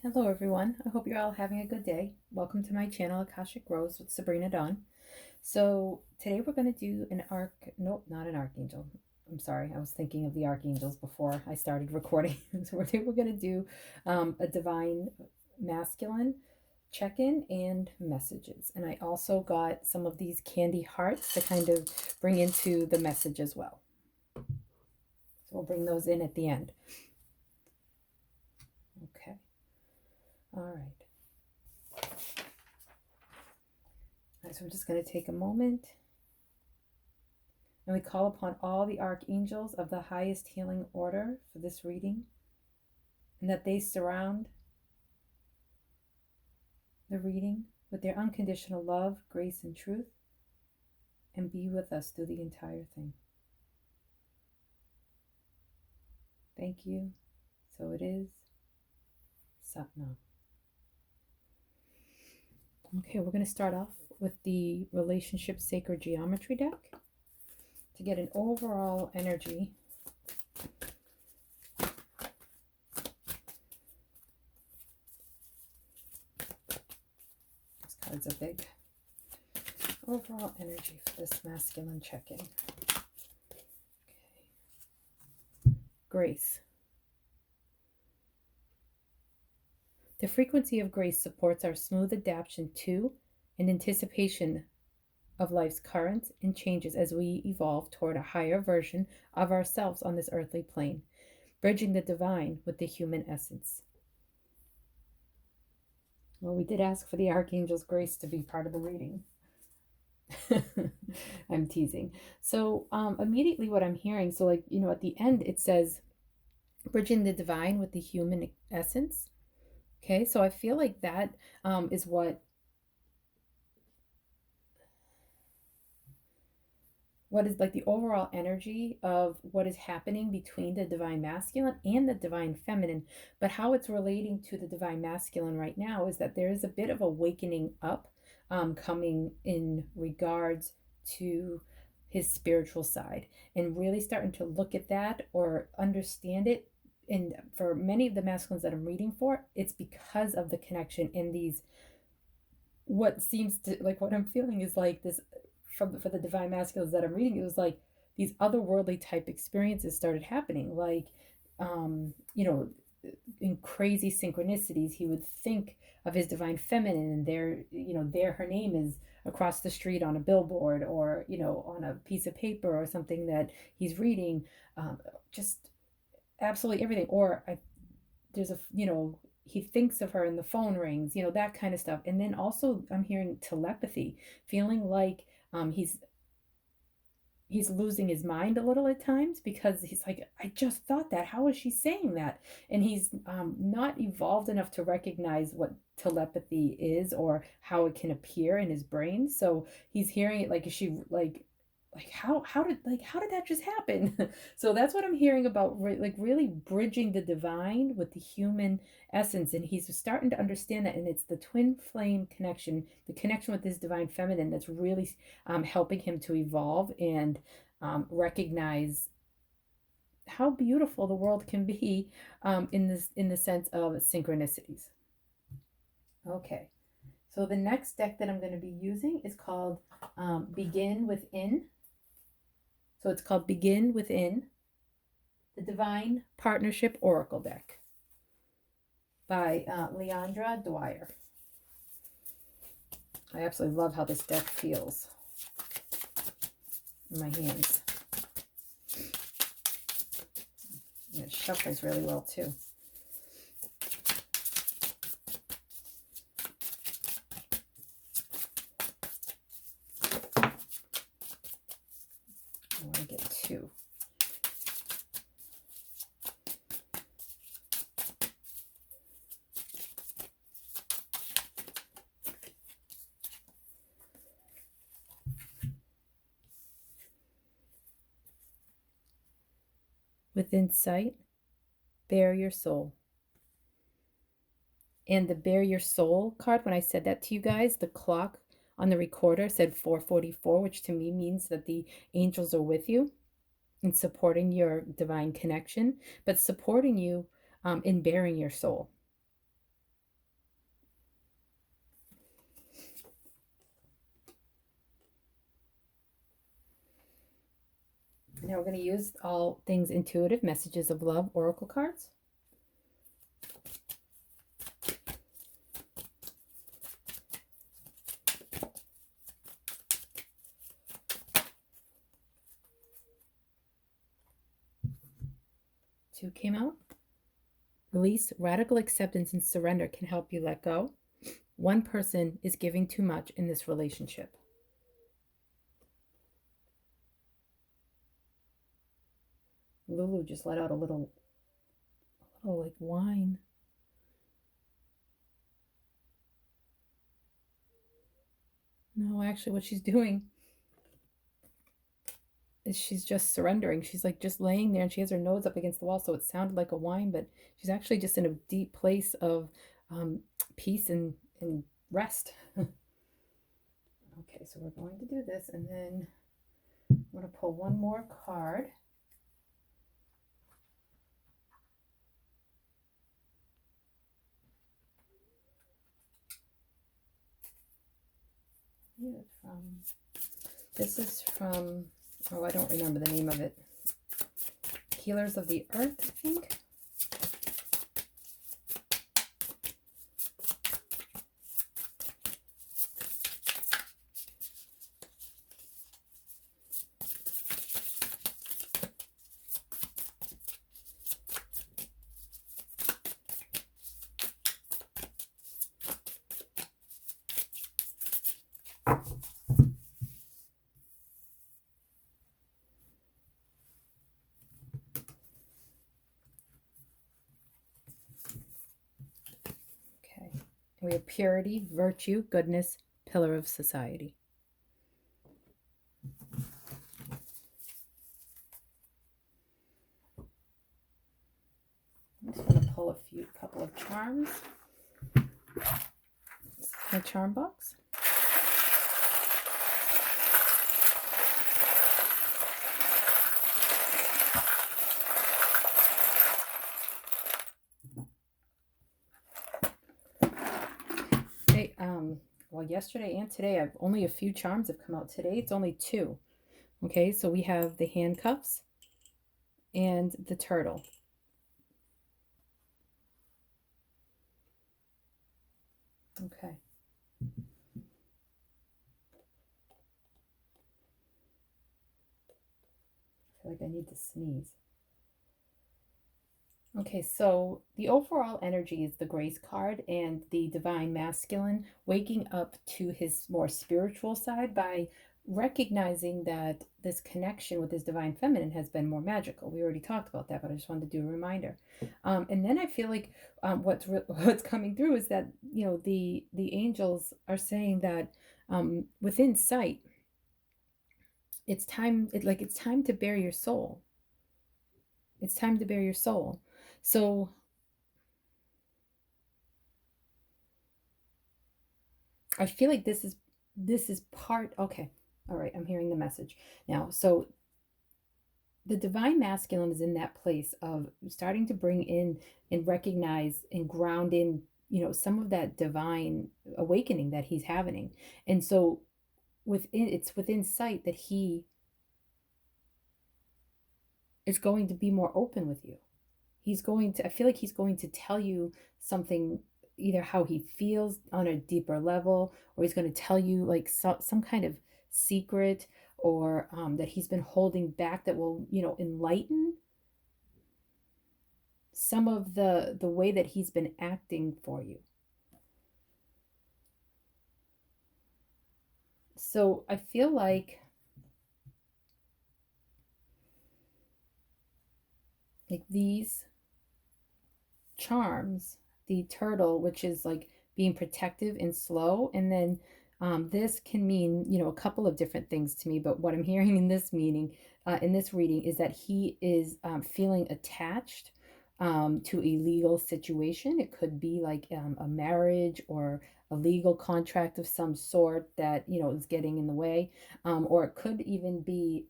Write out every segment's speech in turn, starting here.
Hello everyone, I hope you're all having a good day. Welcome to my channel, Akashic Rose with Sabrina Dawn. So today we're going to do nope, not an archangel. I'm sorry, I was thinking of the archangels before I started recording. So today we're going to do a divine masculine check-in and messages. And I also got some of these candy hearts to kind of bring into the message as well. So we'll bring those in at the end. Okay. All right. So I'm just going to take a moment and we call upon all the archangels of the highest healing order for this reading, and that they surround the reading with their unconditional love, grace, and truth, and be with us through the entire thing. Thank you. So it is. Satnam. Okay, we're going to start off with the Relationship Sacred Geometry deck to get an overall energy. These cards are big. Overall energy for this masculine check-in. Okay. Grace. The frequency of grace supports our smooth adaptation to and anticipation of life's currents and changes as we evolve toward a higher version of ourselves on this earthly plane, bridging the divine with the human essence. Well, we did ask for the Archangel's grace to be part of the reading. I'm teasing. So immediately what I'm hearing, so at the end it says, bridging the divine with the human essence. Okay, so I feel like that is what is like the overall energy of what is happening between the divine masculine and the divine feminine. But how it's relating to the divine masculine right now is that there is a bit of awakening up coming in regards to his spiritual side, and really starting to look at that or understand it. And for many of the masculines that I'm reading for, it's because of the connection in these, what seems to, like, what I'm feeling is like this for the divine masculines that I'm reading, it was like these otherworldly type experiences started happening, like in crazy synchronicities he would think of his divine feminine, and there her name is across the street on a billboard, or on a piece of paper or something that he's reading, just absolutely everything. Or there's a he thinks of her and the phone rings, that kind of stuff. And then also I'm hearing telepathy, feeling like he's losing his mind a little at times, because he's like, I just thought that, how is she saying that? And he's not evolved enough to recognize what telepathy is or how it can appear in his brain. So he's hearing it like, is she like how did that just happen? So that's what I'm hearing about, like really bridging the divine with the human essence. And he's starting to understand that, and it's the twin flame connection, the connection with this divine feminine, that's really helping him to evolve and recognize how beautiful the world can be, in the sense of synchronicities. Okay, so the next deck that I'm going to be using is called Begin Within. So it's called Begin Within, the Divine Partnership Oracle deck by Leandra Dwyer. I absolutely love how this deck feels in my hands. And it shuffles really well too. I want to get two. Within sight, bare your soul. And the bare your soul card, when I said that to you guys, the clock on the recorder said 4:44, which to me means that the angels are with you in supporting your divine connection, but supporting you in bearing your soul. Now we're going to use all things intuitive messages of love oracle cards. Two came out. Release, radical acceptance, and surrender can help you let go. One person is giving too much in this relationship. Lulu just let out a little like whine. No, actually, what she's doing is she's just surrendering. She's like just laying there and she has her nose up against the wall. So it sounded like a whine, but she's actually just in a deep place of um, peace and rest. Okay, so we're going to do this and then I'm going to pull one more card. This is from, oh, I don't remember the name of it. Healers of the Earth, I think. We have purity, virtue, goodness, pillar of society. I'm just going to pull a couple of charms. This is my charm box. Well, yesterday and today, I've only a few charms have come out. Today, it's only two. Okay, so we have the handcuffs and the turtle. Okay. I feel like I need to sneeze. Okay, so the overall energy is the Grace card and the Divine Masculine waking up to his more spiritual side by recognizing that this connection with his Divine Feminine has been more magical. We already talked about that, but I just wanted to do a reminder. And then I feel like what's coming through is that the angels are saying that within sight, it's time. It's time to bare your soul. It's time to bare your soul. So I feel like this is part. Okay, all right, I'm hearing the message now. So the Divine Masculine is in that place of starting to bring in and recognize and ground in, some of that divine awakening that he's having. And so within sight that he is going to be more open with you. I feel like he's going to tell you something, either how he feels on a deeper level, or he's going to tell you like some kind of secret, or that he's been holding back that will, enlighten some of the way that he's been acting for you. So I feel like these charms, the turtle, which is like being protective and slow, and then this can mean, a couple of different things to me, but what I'm hearing in this meaning, in this reading, is that he is feeling attached to a legal situation. It could be like a marriage or a legal contract of some sort that, is getting in the way, or it could even be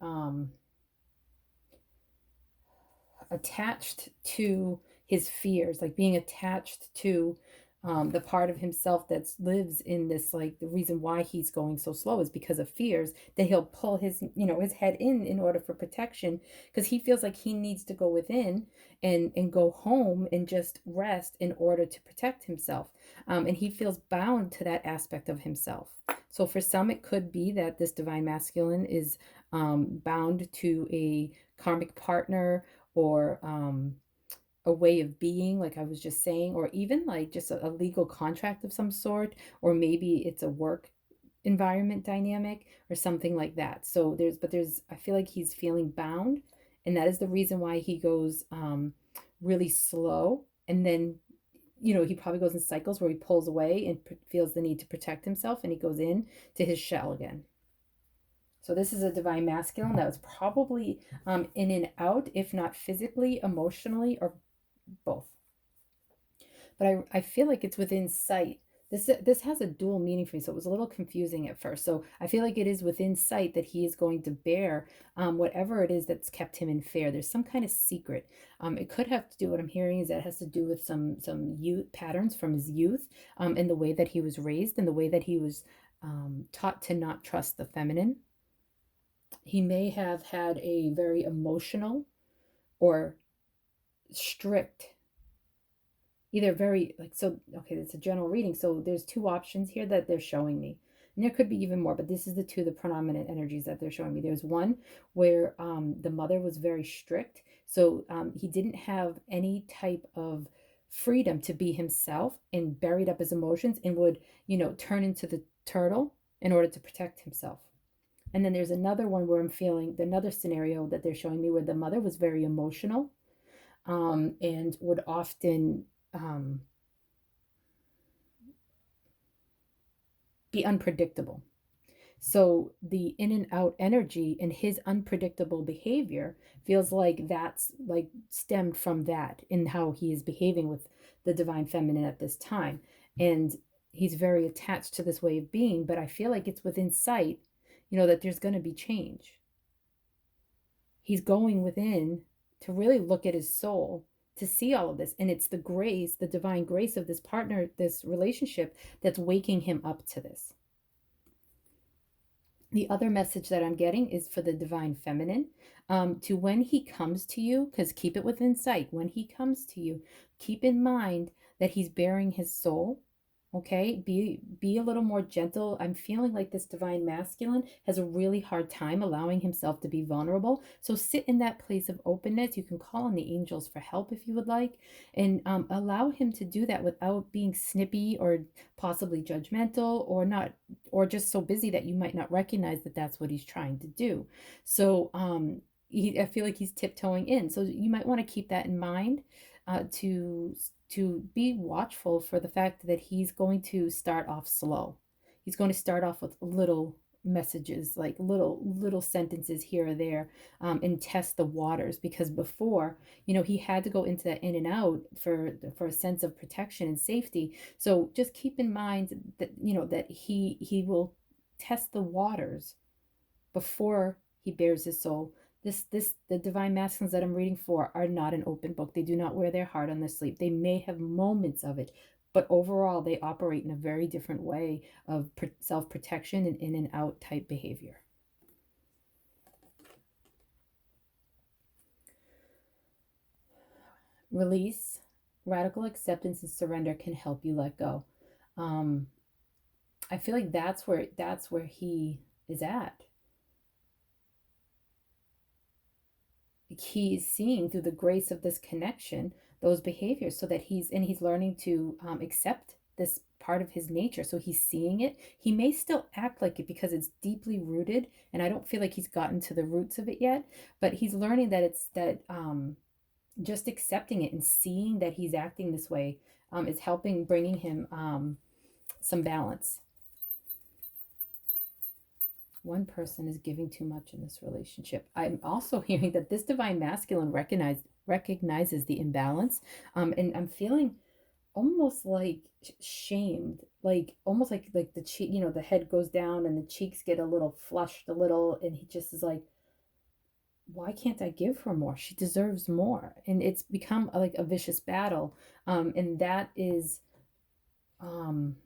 attached to his fears, like being attached to The part of himself that lives in this, like, the reason why he's going so slow is because of fears that he'll pull his, his head in order for protection, because he feels like he needs to go within and go home and just rest in order to protect himself. And he feels bound to that aspect of himself. So for some, it could be that this divine masculine is bound to a karmic partner, or a way of being, like I was just saying, or even like just a legal contract of some sort, or maybe it's a work environment dynamic or something like that. So I feel like he's feeling bound, and that is the reason why he goes really slow. And then, he probably goes in cycles where he pulls away and feels the need to protect himself, and he goes in to his shell again. So this is a divine masculine that was probably in and out, if not physically, emotionally, or both. But I feel like it's within sight. This has a dual meaning for me, so it was a little confusing at first. So I feel like it is within sight that he is going to bear whatever it is that's kept him in fear. There's some kind of secret. It could have to do, what I'm hearing is that it has to do with some youth patterns from his youth, and the way that he was raised, and the way that he was taught to not trust the feminine. He may have had a very emotional or strict, either very, like, so okay, it's a general reading, so there's two options here that they're showing me, and there could be even more, but this is the predominant energies that they're showing me. There's one where the mother was very strict, so he didn't have any type of freedom to be himself, and buried up his emotions, and would, turn into the turtle in order to protect himself. And then there's another one where I'm feeling another scenario that they're showing me, where the mother was very emotional, and would often um, be unpredictable. So the in and out energy and his unpredictable behavior feels like that's like stemmed from that, in how he is behaving with the divine feminine at this time. And he's very attached to this way of being, but I feel like it's within sight, that there's going to be change. He's going within to really look at his soul, to see all of this. And it's the grace, the divine grace of this partner, this relationship, that's waking him up to this. The other message that I'm getting is for the divine feminine, to when he comes to you, because keep it within sight, when he comes to you, keep in mind that he's bearing his soul. Okay, be a little more gentle. I'm feeling like this divine masculine has a really hard time allowing himself to be vulnerable. So sit in that place of openness. You can call on the angels for help if you would like, and allow him to do that without being snippy or possibly judgmental, or not, or just so busy that you might not recognize that that's what he's trying to do. So I feel like he's tiptoeing in. So you might want to keep that in mind, to be watchful for the fact that he's going to start off slow. He's going to start off with little messages, like little sentences here or there, and test the waters, because before, he had to go into that in and out for a sense of protection and safety. So just keep in mind that, that he will test the waters before he bears his soul. The divine masculines that I'm reading for are not an open book. They do not wear their heart on their sleeve. They may have moments of it, but overall they operate in a very different way of self-protection and in and out type behavior. Release, radical acceptance, and surrender can help you let go. um I feel like that's where he is at. He's seeing through the grace of this connection those behaviors, so that he's learning to accept this part of his nature. So he's seeing it. He may still act like it because it's deeply rooted, and I don't feel like he's gotten to the roots of it yet, but he's learning that it's that just accepting it and seeing that he's acting this way is helping, bringing him some balance. One person is giving too much in this relationship. I'm also hearing that this divine masculine recognizes the imbalance, and I'm feeling almost like shamed, like almost like the cheek, the head goes down and the cheeks get a little flushed a little, and he just is like, why can't I give her more? She deserves more, and it's become like a vicious battle, and that is um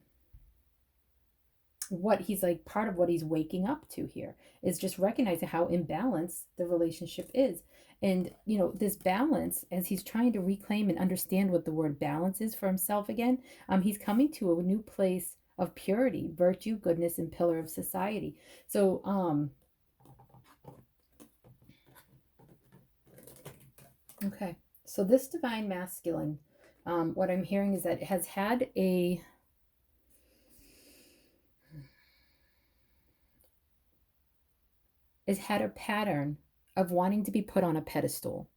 what he's like, part of what he's waking up to here is just recognizing how imbalanced the relationship is. And this balance, as he's trying to reclaim and understand what the word balance is for himself again, he's coming to a new place of purity, virtue, goodness, and pillar of society. So okay, so this divine masculine, what I'm hearing is that it has had a pattern of wanting to be put on a pedestal.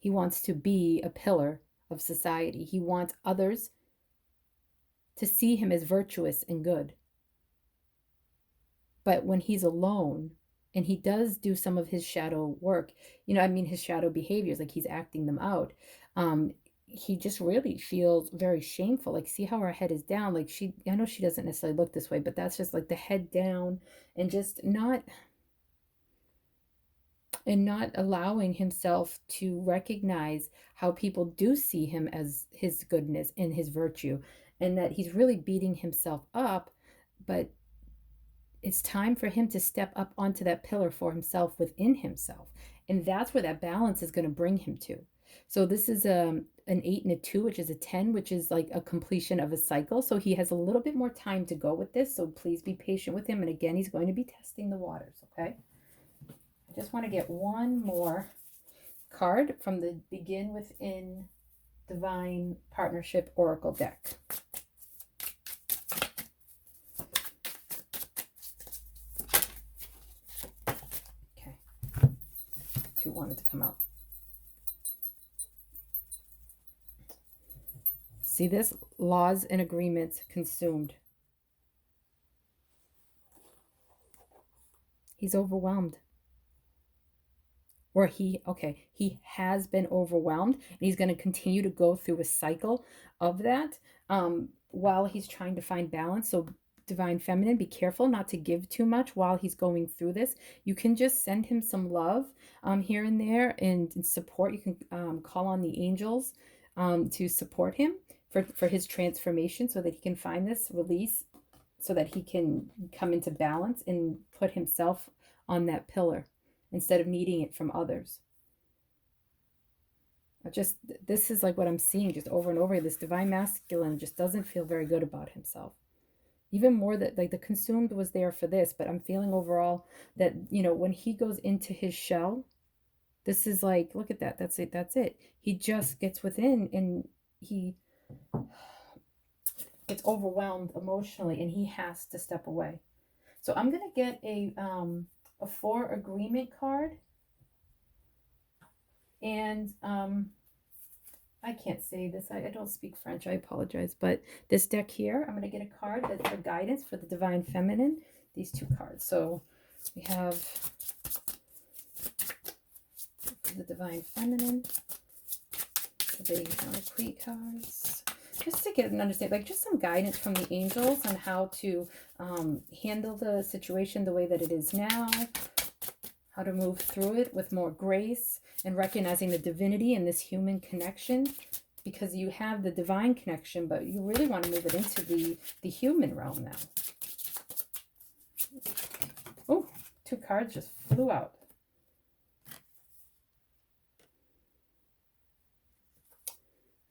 He wants to be a pillar of society. He wants others to see him as virtuous and good. But when he's alone, and he does do some of his shadow work, his shadow behaviors, like he's acting them out, he just really feels very shameful. Like, see how her head is down? Like, I know she doesn't necessarily look this way, but that's just like the head down, and just not allowing himself to recognize how people do see him as his goodness and his virtue, and that he's really beating himself up. But it's time for him to step up onto that pillar for himself within himself, and that's where that balance is going to bring him to. So this is an 8 and a 2, which is a 10, which is like a completion of a cycle. So he has a little bit more time to go with this, so please be patient with him. And again, he's going to be testing the waters. Okay, I just want to get one more card from the Begin Within Divine Partnership Oracle deck. Okay, 2 wanted to come out. See this? Laws and agreements consumed. He's overwhelmed. Or he has been overwhelmed, and he's going to continue to go through a cycle of that while he's trying to find balance. So divine feminine, be careful not to give too much while he's going through this. You can just send him some love here and there, and support. You can call on the angels to support him for his transformation, so that he can find this release, so that he can come into balance and put himself on that pillar instead of needing it from others. This is like what I'm seeing just over and over. This divine masculine just doesn't feel very good about himself. Even more that, like, the consumed was there for this, but I'm feeling overall that, when he goes into his shell, this is like, look at that. That's it. He just gets within, and he gets overwhelmed emotionally, and he has to step away. So I'm going to get a 4 agreement card. And I can't say this. I don't speak French. I apologize. But this deck here, I'm going to get a card that's for guidance for the divine feminine. These 2 cards. So we have the divine feminine, the Queen cards. Just to get an understanding, like, just some guidance from the angels on how to handle the situation the way that it is now, how to move through it with more grace, and recognizing the divinity in this human connection, because you have the divine connection, but you really want to move it into the human realm now. Oh, 2 cards just flew out.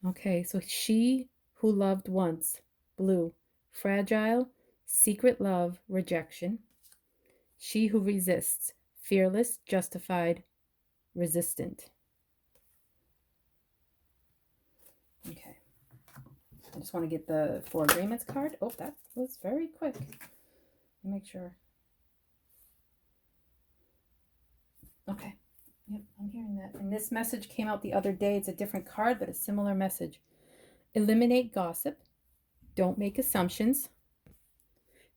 Okay, so she who loved once, blue, fragile, secret love, rejection. She who resists, fearless, justified, resistant. Okay. I just want to get the 4 agreements card. Oh, that was very quick. Make sure. Okay. Yep, I'm hearing that. And this message came out the other day. It's a different card, but a similar message. Eliminate gossip. Don't make assumptions.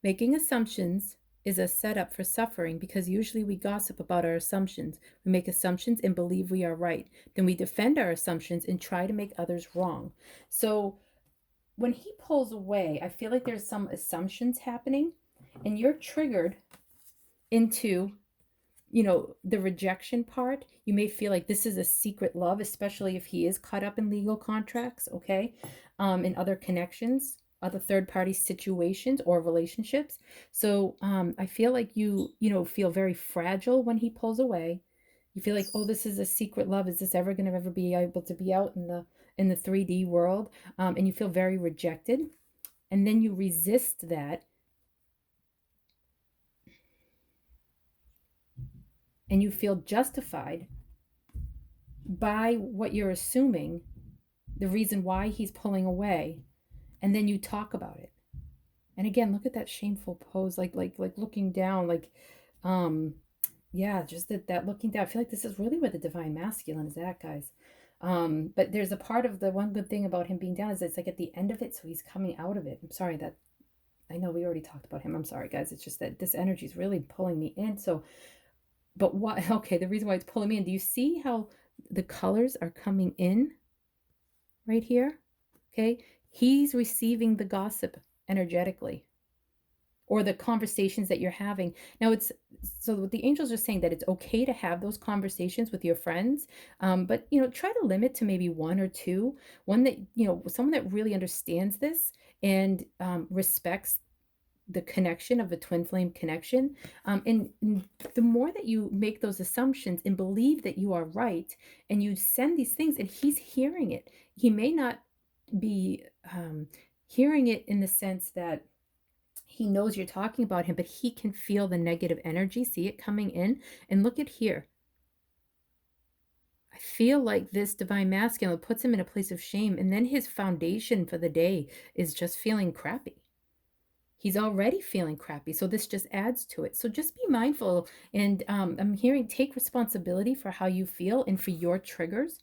Making assumptions is a setup for suffering, because usually we gossip about our assumptions. We make assumptions and believe we are right. Then we defend our assumptions and try to make others wrong. So when he pulls away, I feel like there's some assumptions happening, and you're triggered into, the rejection part. You may feel like this is a secret love, especially if he is caught up in legal contracts, okay, in other connections other third party situations or relationships. So I feel like you feel very fragile when he pulls away. You feel like, oh, this is a secret love. Is this ever going to ever be able to be out in the 3D world? And you feel very rejected. And then you resist that, and you feel justified by what you're assuming, the reason why he's pulling away, and then you talk about it. And again, look at that shameful pose, like looking down, like um yeah, just that looking down. I feel like this is really where the divine masculine is at, guys. But there's a part of the one good thing about him being down is it's like at the end of it, so he's coming out of it. I'm sorry that I know we already talked about him. I'm sorry, guys. It's just that this energy is really pulling me in. So, but what, okay, the reason why it's pulling me in, do you see how the colors are coming in right here? Okay. He's receiving the gossip energetically, or the conversations that you're having. Now it's so what the angels are saying, that it's okay to have those conversations with your friends, but try to limit to maybe one or two. One that someone that really understands this and respects the connection of a twin flame connection. And the more that you make those assumptions and believe that you are right, and you send these things, and he's hearing it, he may not be hearing it in the sense that he knows you're talking about him, but he can feel the negative energy, see it coming in. And look at here. I feel like this divine masculine puts him in a place of shame, and then his foundation for the day is just feeling crappy. He's already feeling crappy, so this just adds to it. So just be mindful, and I'm hearing, take responsibility for how you feel and for your triggers.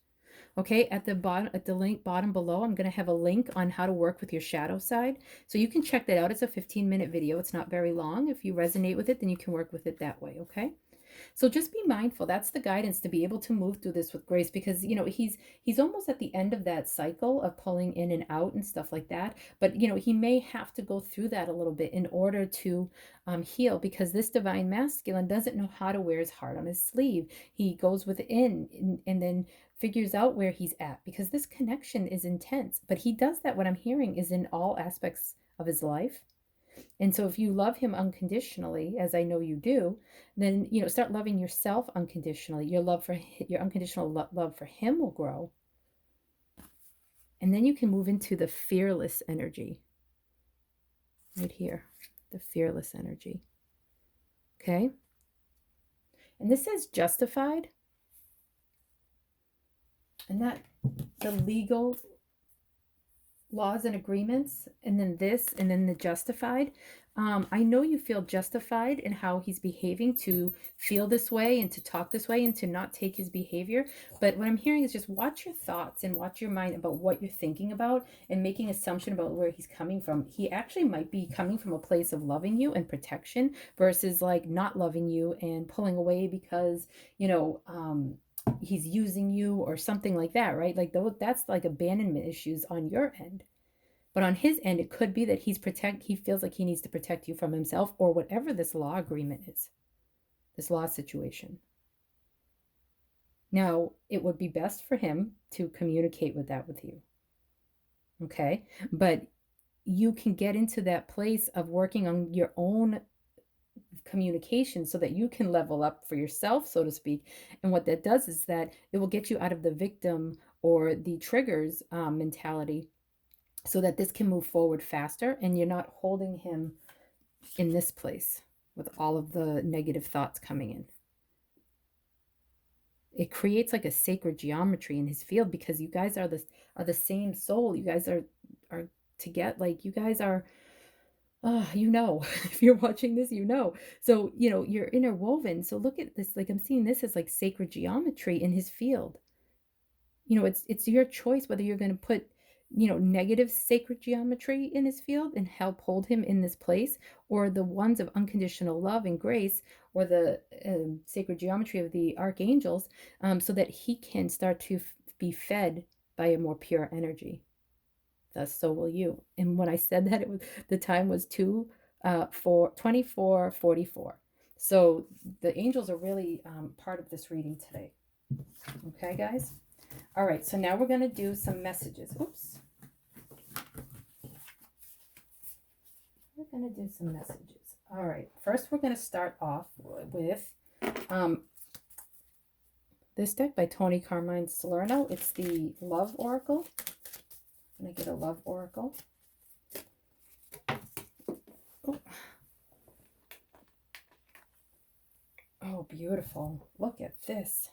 Okay, at the bottom, at the link bottom below, I'm going to have a link on how to work with your shadow side. So you can check that out. It's a 15-minute video. It's not very long. If you resonate with it, then you can work with it that way, okay? So just be mindful. That's the guidance, to be able to move through this with grace, because he's almost at the end of that cycle of pulling in and out and stuff like that. But he may have to go through that a little bit in order to heal, because this divine masculine doesn't know how to wear his heart on his sleeve. He goes within and then figures out where he's at, because this connection is intense. But he does that, what I'm hearing, is in all aspects of his life. And so if you love him unconditionally, as I know you do, then start loving yourself unconditionally. Your unconditional love for him will grow. And then you can move into the fearless energy. Right here, the fearless energy. Okay? And this says justified. And that the legal laws and agreements, and then this, and then the justified. I know you feel justified in how he's behaving to feel this way and to talk this way and to not take his behavior. But what I'm hearing is just watch your thoughts and watch your mind about what you're thinking about and making assumption about where he's coming from. He actually might be coming from a place of loving you and protection versus like not loving you and pulling away because, he's using you or something like that, right? Like that's like abandonment issues on your end. But on his end, it could be that he feels like he needs to protect you from himself, or whatever this law agreement is, this law situation. Now, it would be best for him to communicate with you. Okay? But you can get into that place of working on your own communication so that you can level up for yourself, so to speak. And what that does is that it will get you out of the victim or the triggers mentality, so that this can move forward faster and you're not holding him in this place with all of the negative thoughts coming in. It creates like a sacred geometry in his field, because you guys are the same soul. You guys are together, like you guys are if you're watching this, so you're interwoven. So look at this, like I'm seeing this as like sacred geometry in his field. It's your choice whether you're going to put negative sacred geometry in his field and help hold him in this place, or the ones of unconditional love and grace, or the sacred geometry of the archangels, so that he can start to be fed by a more pure energy. Thus, so will you. And when I said that, the time was 24:44. So the angels are really part of this reading today. Okay, guys? All right, so now we're going to do some messages. Oops. going to do some messages. All right. First, we're going to start off with this deck by Tony Carmine Salerno. It's the Love Oracle. I'm going to get a Love Oracle. Oh. Oh, beautiful. Look at this.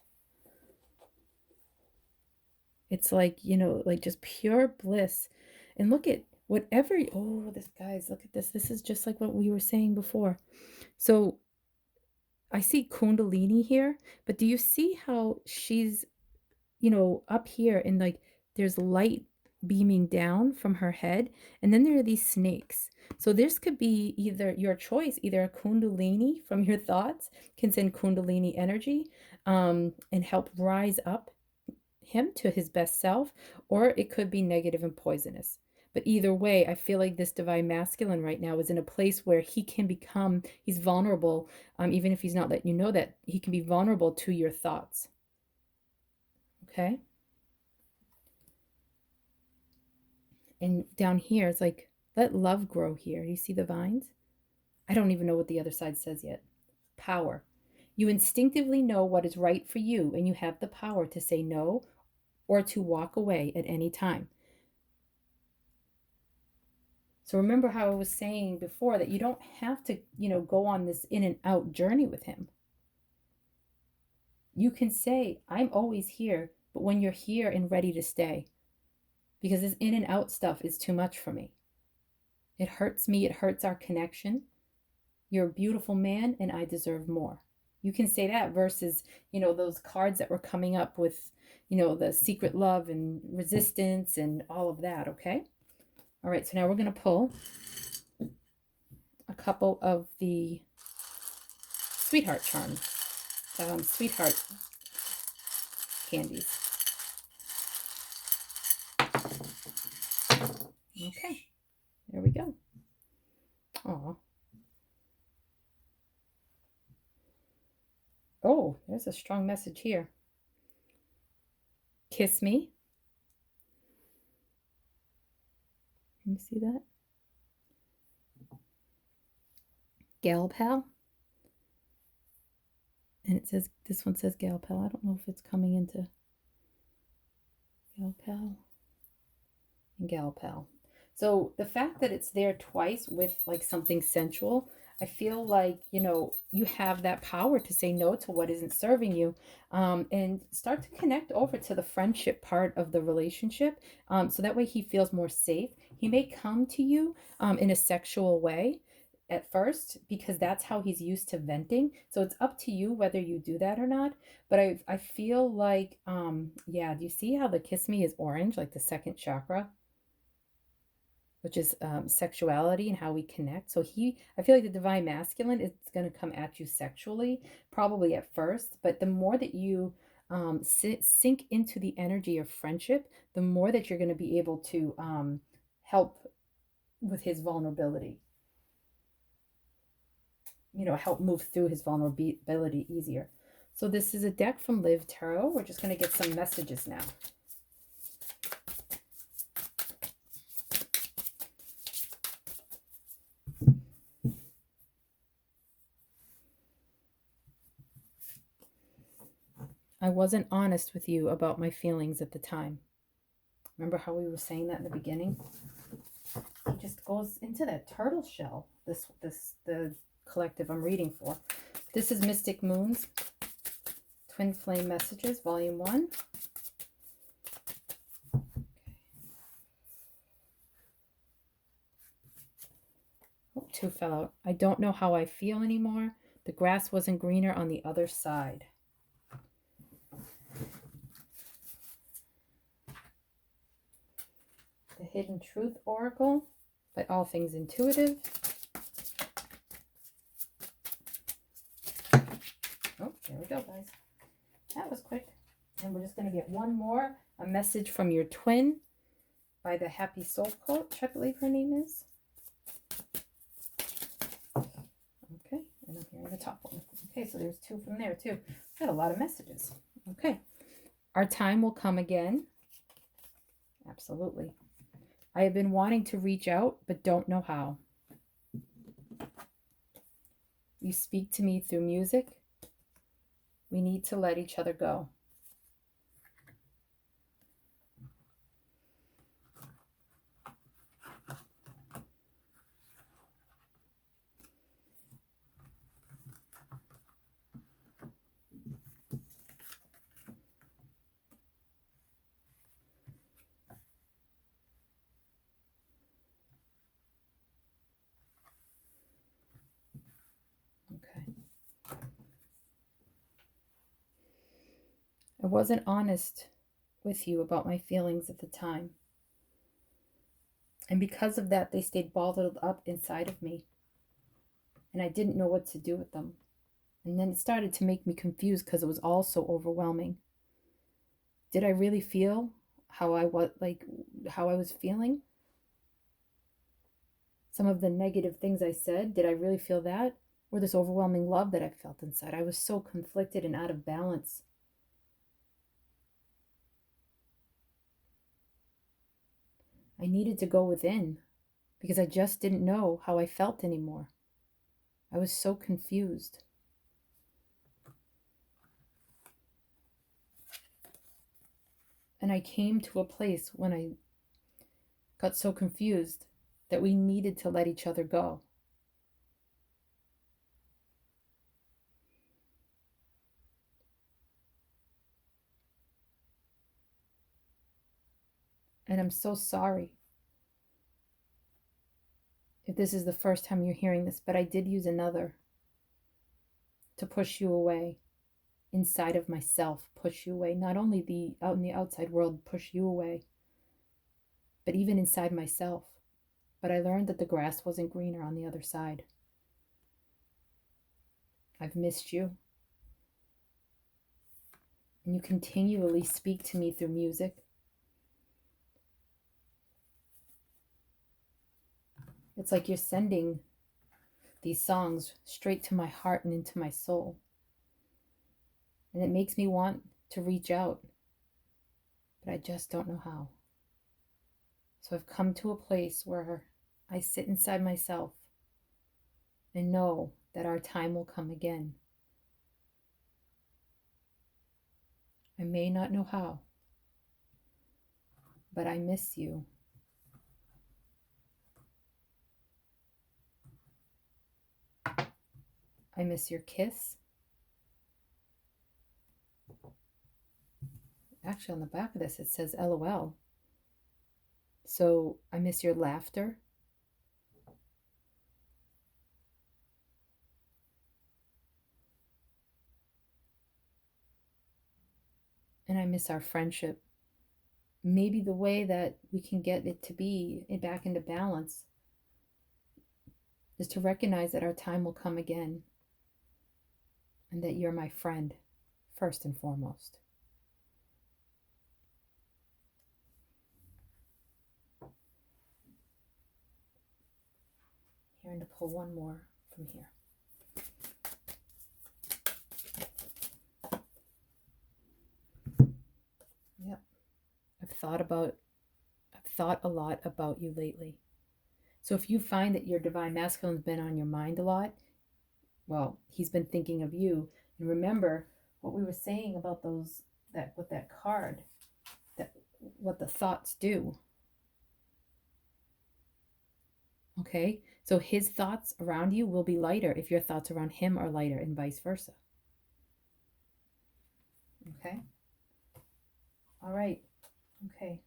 It's like, you know, like just pure bliss. And look at whatever, oh, this, guys, look at this. This is just like what we were saying before. So I see Kundalini here, but do you see how she's, you know, up here and like there's light beaming down from her head, and then there are these snakes. So this could be either your choice, either a Kundalini from your thoughts can send Kundalini energy and help rise up him to his best self, or it could be negative and poisonous. But either way, I feel like this divine masculine right now is in a place where he can become, he's vulnerable, even if he's not letting you know that, he can be vulnerable to your thoughts. Okay? And down here, it's like, let love grow here. You see the vines? I don't even know what the other side says yet. Power. You instinctively know what is right for you, and you have the power to say no or to walk away at any time. So remember how I was saying before that you don't have to, you know, go on this in and out journey with him. You can say, I'm always here, but when you're here and ready to stay, because this in and out stuff is too much for me. It hurts me. It hurts our connection. You're a beautiful man and I deserve more. You can say that versus, you know, those cards that were coming up with, you know, the secret love and resistance and all of that, okay? All right, so now we're going to pull a couple of the sweetheart charms, sweetheart candies. Okay, there we go. Aw. Oh, there's a strong message here. Kiss me. Can you see that? Gal pal. And it says, this one says gal pal. I don't know if it's coming into gal pal and gal pal. So the fact that it's there twice with like something sensual, I feel like, you know, you have that power to say no to what isn't serving you, and start to connect over to the friendship part of the relationship. So that way he feels more safe. He may come to you in a sexual way at first because that's how he's used to venting. So it's up to you whether you do that or not. But I feel like, yeah, do you see how the kiss me is orange, like the second chakra? Which is sexuality and how we connect. So I feel like the divine masculine is going to come at you sexually, probably at first, but the more that you sink into the energy of friendship, the more that you're going to be able to help with his vulnerability. You know, help move through his vulnerability easier. So this is a deck from Live Tarot. We're just going to get some messages now. I wasn't honest with you about my feelings at the time. Remember how we were saying that in the beginning? He just goes into that turtle shell. The collective I'm reading for. This is Mystic Moons, Twin Flame Messages, Volume 1. Okay. Oh, 2 fell out. I don't know how I feel anymore. The grass wasn't greener on the other side. The Hidden Truth Oracle by All Things Intuitive. Oh, there we go, guys. That was quick. And we're just going to get one more. A Message from Your Twin by the Happy Soul Coach, I believe her name is. Okay, and I'm hearing the top one. Okay, so there's 2 from there too. Got a lot of messages. Okay. Our time will come again. Absolutely. I have been wanting to reach out, but don't know how. You speak to me through music. We need to let each other go. Okay. I wasn't honest with you about my feelings at the time. And because of that, they stayed bottled up inside of me. And I didn't know what to do with them. And then it started to make me confused because it was all so overwhelming. Did I really feel how I was feeling? Some of the negative things I said, did I really feel that? Or this overwhelming love that I felt inside? I was so conflicted and out of balance. I needed to go within because I just didn't know how I felt anymore. I was so confused. And I came to a place when I got so confused that we needed to let each other go. And I'm so sorry if this is the first time you're hearing this, but I did use another to push you away inside of myself, push you away. Not only the out in the outside world, push you away, but even inside myself. But I learned that the grass wasn't greener on the other side. I've missed you. And you continually speak to me through music. It's like you're sending these songs straight to my heart and into my soul. And it makes me want to reach out, but I just don't know how. So I've come to a place where I sit inside myself and know that our time will come again. I may not know how, but I miss you. I miss your kiss. Actually, on the back of this, it says LOL. So I miss your laughter. And I miss our friendship. Maybe the way that we can get it to be back into balance is to recognize that our time will come again and that you're my friend, first and foremost. Here, I'm going to pull one more from here. Yep. I've thought a lot about you lately. So if you find that your divine masculine's been on your mind a lot, well, he's been thinking of you. And remember what we were saying about with that card, that what the thoughts do. Okay? So his thoughts around you will be lighter if your thoughts around him are lighter, and vice versa. Okay? All right. Okay.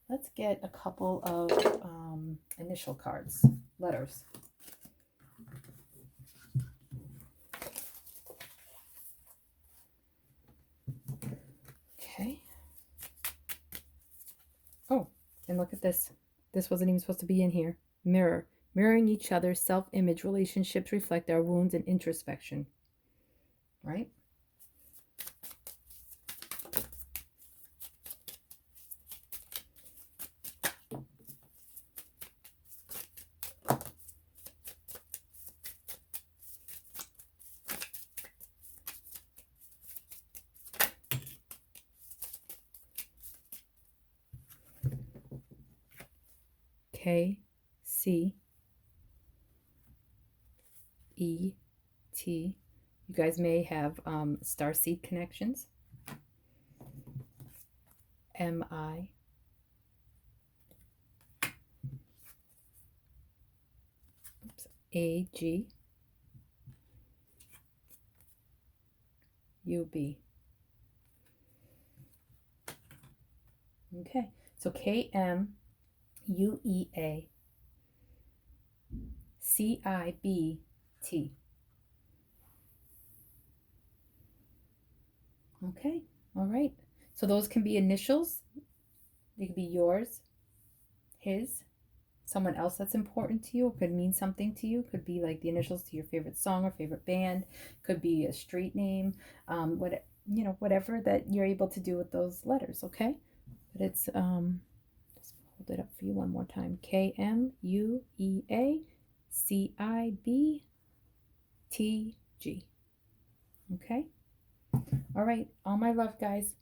Let's get a couple of initial cards, letters. Okay. Oh, and look at this. This wasn't even supposed to be in here. Mirror. Mirroring each other's self-image relationships reflect our wounds and introspection. Right? K, C, E T. You guys may have starseed connections. M I. A G U B. Okay, so K M U E A C I B T. Okay, all right. So those can be initials. They could be yours, his, someone else that's important to you. It could mean something to you. Could be like the initials to your favorite song or favorite band. Could be a street name. Whatever that you're able to do with those letters. Okay, but it's just hold it up for you one more time. K M U E A C I B T G. Okay. All right. All my love, guys.